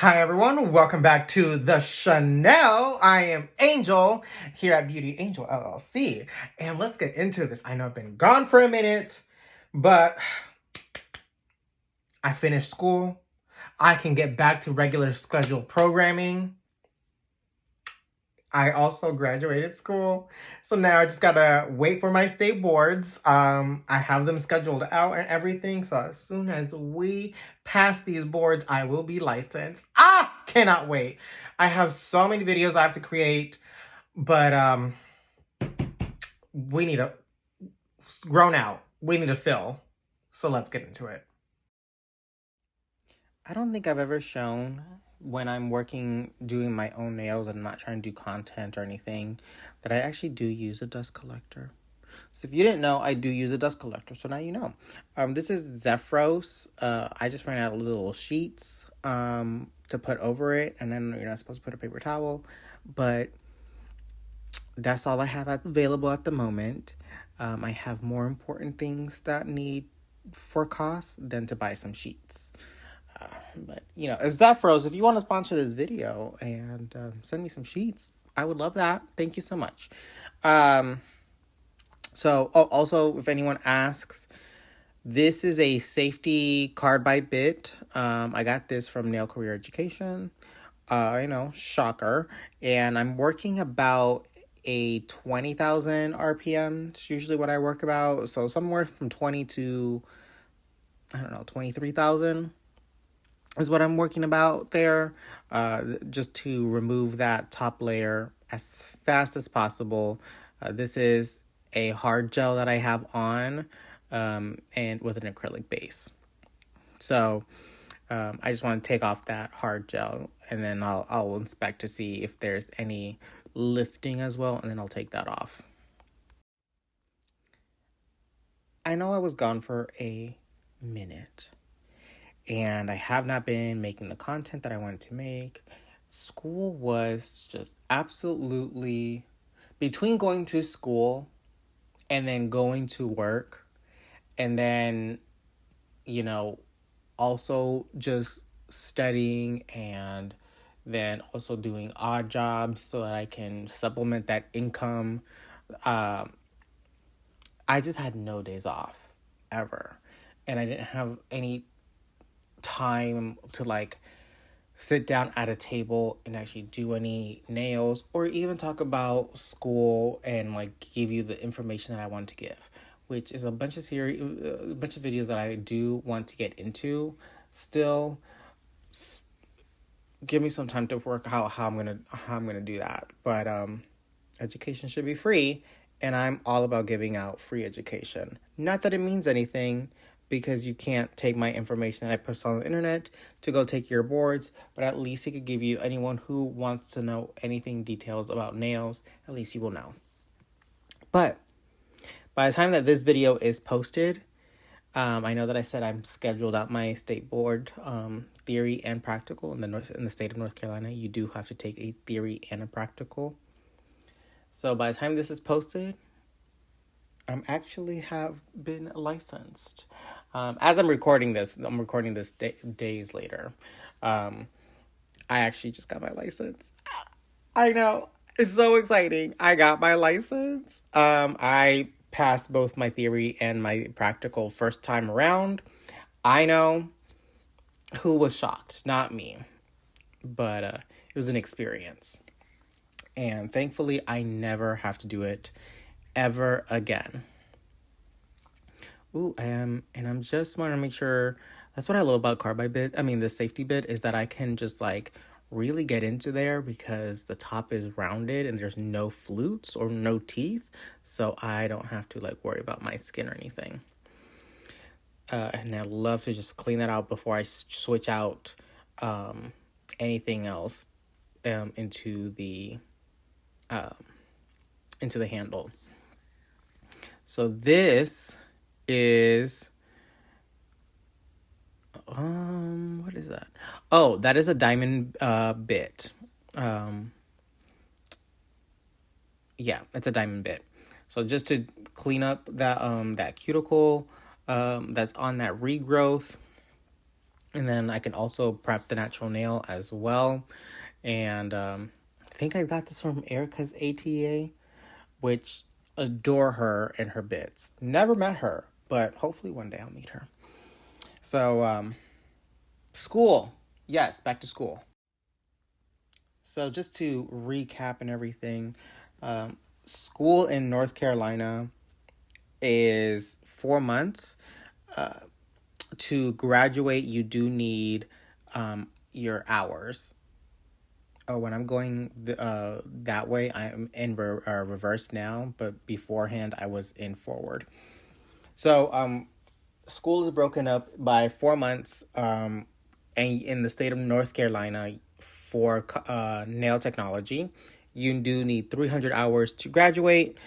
Hi everyone, welcome back to the Chanel. I am Angel here at Beauty Angel LLC. And let's get into this. I know I've been gone for a minute, but I finished school. I can get back to regular scheduled programming. I also graduated school. So now I just gotta wait for my state boards. I have them scheduled out and everything. So as soon as we pass these boards, I will be licensed. Cannot wait. I have so many videos I have to create, but we need a grown out. We need to fill. So let's get into it. I don't think I've ever shown when I'm doing my own nails and I'm not trying to do content or anything, that I actually do use a dust collector. So if you didn't know, I do use a dust collector. So now you know. This is Zephyros. I just ran out of little sheets to put over it. And then you're not supposed to put a paper towel. But that's all I have available at the moment. I have more important things that need for cost than to buy some sheets. But, if Zephyros, if you want to sponsor this video and send me some sheets, I would love that. Thank you so much. Also, if anyone asks, this is a safety card by Bit. I got this from Nail Career Education. Shocker. And I'm working about a 20,000 RPM. It's usually what I work about. So somewhere from 20 to, 23,000 is what I'm working about there, just to remove that top layer as fast as possible. This is a hard gel that I have on, and with an acrylic base. So I just want to take off that hard gel, and then I'll inspect to see if there's any lifting as well, and then I'll take that off. I know I was gone for a minute, and I have not been making the content that I wanted to make. School was just absolutely, between going to school and then going to work, and then, also just studying and then also doing odd jobs so that I can supplement that income. I just had no days off ever. And I didn't have any time to sit down at a table and actually do any nails or even talk about school and give you the information that I want to give, which is a bunch of videos that I do want to get into still. Give me some time to work out how I'm gonna do that. But education should be free, and I'm all about giving out free education. Not that it means anything, because you can't take my information that I post on the internet to go take your boards, but at least it could give you, anyone who wants to know anything details about nails, at least you will know. But by the time that this video is posted, I know that I said I'm scheduled out my state board, theory and practical in the state of North Carolina. You do have to take a theory and a practical. So by the time this is posted, I'm actually have been licensed. As I'm recording this days later. I actually just got my license. I know. It's so exciting. I got my license. I passed both my theory and my practical first time around. I know who was shocked, not me. But it was an experience. And thankfully, I never have to do it ever again. And I'm just want to make sure, that's what I love about Carbide Bit. The safety bit is that I can just really get into there because the top is rounded and there's no flutes or no teeth. So I don't have to worry about my skin or anything. And I love to just clean that out before I switch out anything else into the handle. So this is what is that? Oh, that is a diamond bit. Yeah, it's a diamond bit. So just to clean up that cuticle that's on that regrowth, And then I can also prep the natural nail as well. And I think I got this from Erica's ATA, which adore her and her bits. Never met her, but hopefully one day I'll meet her. So, school. Yes, back to school. So, just to recap and everything, school in North Carolina is 4 months. To graduate, you do need your hours. Oh, when I'm going that way, I'm in reverse now, but beforehand, I was in forward. So, school is broken up by 4 months, and in the state of North Carolina for nail technology, you do need 300 hours to graduate.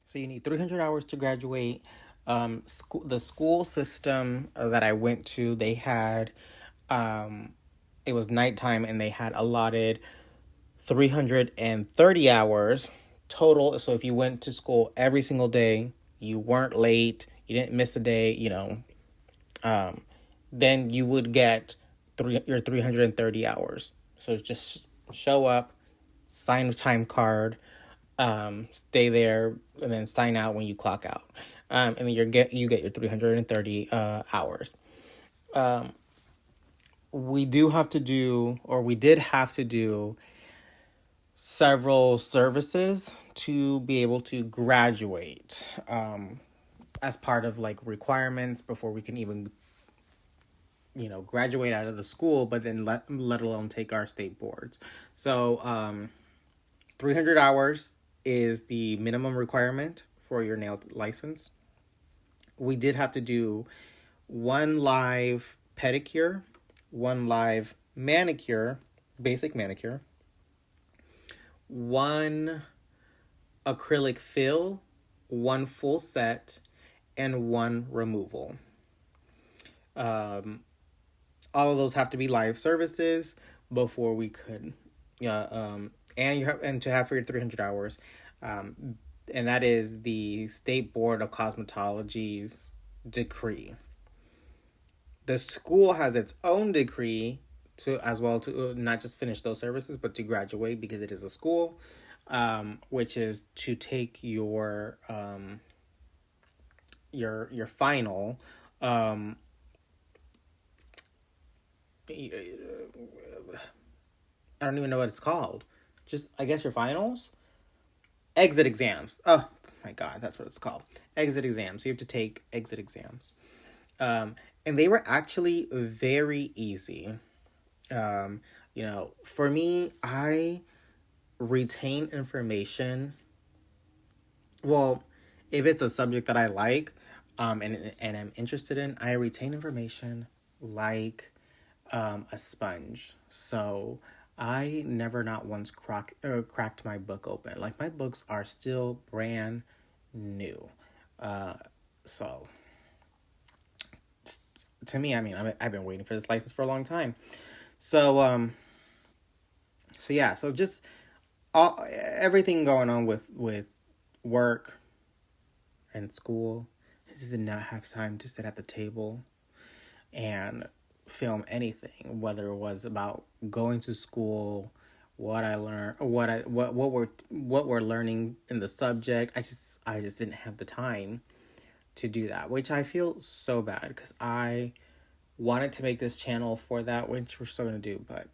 So you need 300 hours to graduate. The school system that I went to, they had, it was nighttime and they had allotted 330 hours total. So if you went to school every single day, you weren't late, you didn't miss a day, then you would get your 330 hours. So just show up, sign a time card, stay there, and then sign out when you clock out. And then you get your 330 hours. We do have to do, or we did have to do several services to be able to graduate, as part of like requirements before we can even graduate out of the school, but then let alone take our state boards. So 300 hours is the minimum requirement for your nail license. We did have to do one live pedicure, one live manicure, basic manicure, one acrylic fill, one full set, and one removal. All of those have to be live services before we could, and you have, and to have for your 300 hours, and that is the State Board of Cosmetology's decree. The school has its own decree to as well to not just finish those services but to graduate because it is a school, which is to take your final. I don't even know what it's called. Just I guess your finals, exit exams. Oh my god, that's what it's called. Exit exams. So you have to take exit exams. And they were actually very easy. For me, I retain information. Well, if it's a subject that I like, and I'm interested in, I retain information like a sponge. So I never not once cracked my book open. Like my books are still brand new. So to me, I mean, I've been waiting for this license for a long time. So yeah, so just everything going on with work and school. I just did not have time to sit at the table and film anything, whether it was about going to school, what I learned, what we're learning in the subject. I just didn't have the time to do that, which I feel so bad because I wanted to make this channel for that, which we're still gonna do, but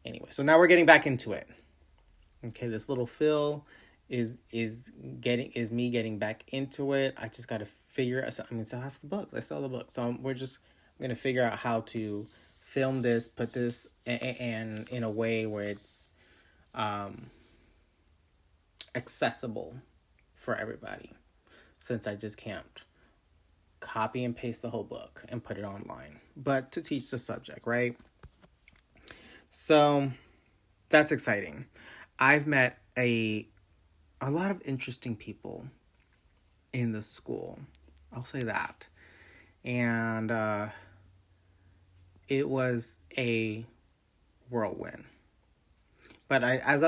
anyway. So now we're getting back into it. Okay, this little fill is me getting back into it. I just got to figure. I mean, so I have the book. I sell the book, so I'm gonna figure out how to film this, put this, and in a way where it's accessible for everybody. Since I just can't copy and paste the whole book and put it online, but to teach the subject, right? So that's exciting. I've met a lot of interesting people in the school. I'll say that. And it was a whirlwind. But as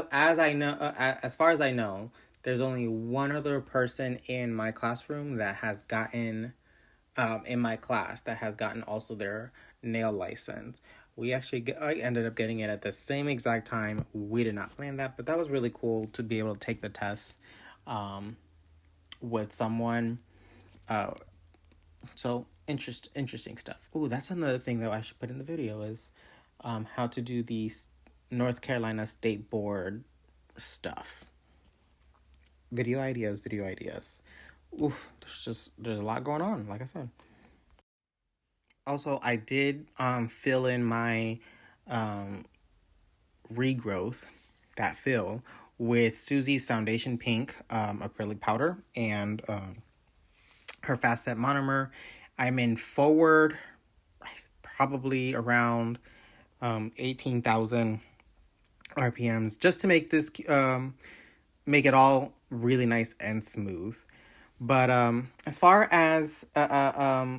far as I know, there's only one other person in my classroom that has gotten in my class that has gotten also their nail license. I ended up getting it at the same exact time. We did not plan that, but that was really cool to be able to take the test with someone. So interesting stuff. Ooh, that's another thing that I should put in the video is how to do the North Carolina State Board stuff. Video ideas, video ideas. Oof, there's a lot going on, like I said. Also, I did fill in my regrowth, that fill, with Susie's Foundation Pink acrylic powder and her Fast Set Monomer. I'm in forward, probably around 18,000 RPMs, just to make this make it all really nice and smooth. But as far as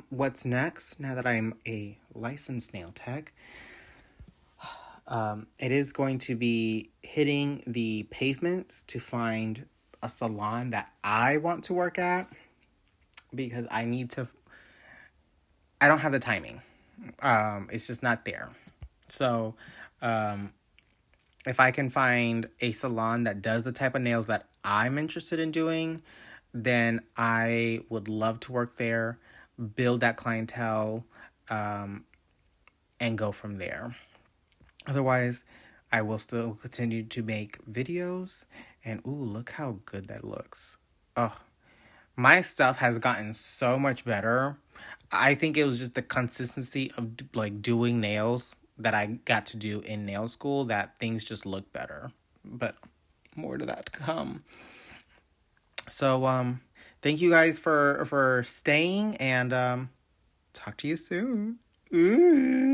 what's next, now that I'm a licensed nail tech, it is going to be hitting the pavements to find a salon that I want to work at, because I don't have the timing. It's just not there. So if I can find a salon that does the type of nails that I'm interested in doing, then I would love to work there, build that clientele, and go from there. Otherwise, I will still continue to make videos. And ooh, look how good that looks. Oh, my stuff has gotten so much better. I think it was just the consistency of like doing nails that I got to do in nail school that things just look better. But more to that to come. So thank you guys for staying, and talk to you soon. Ooh.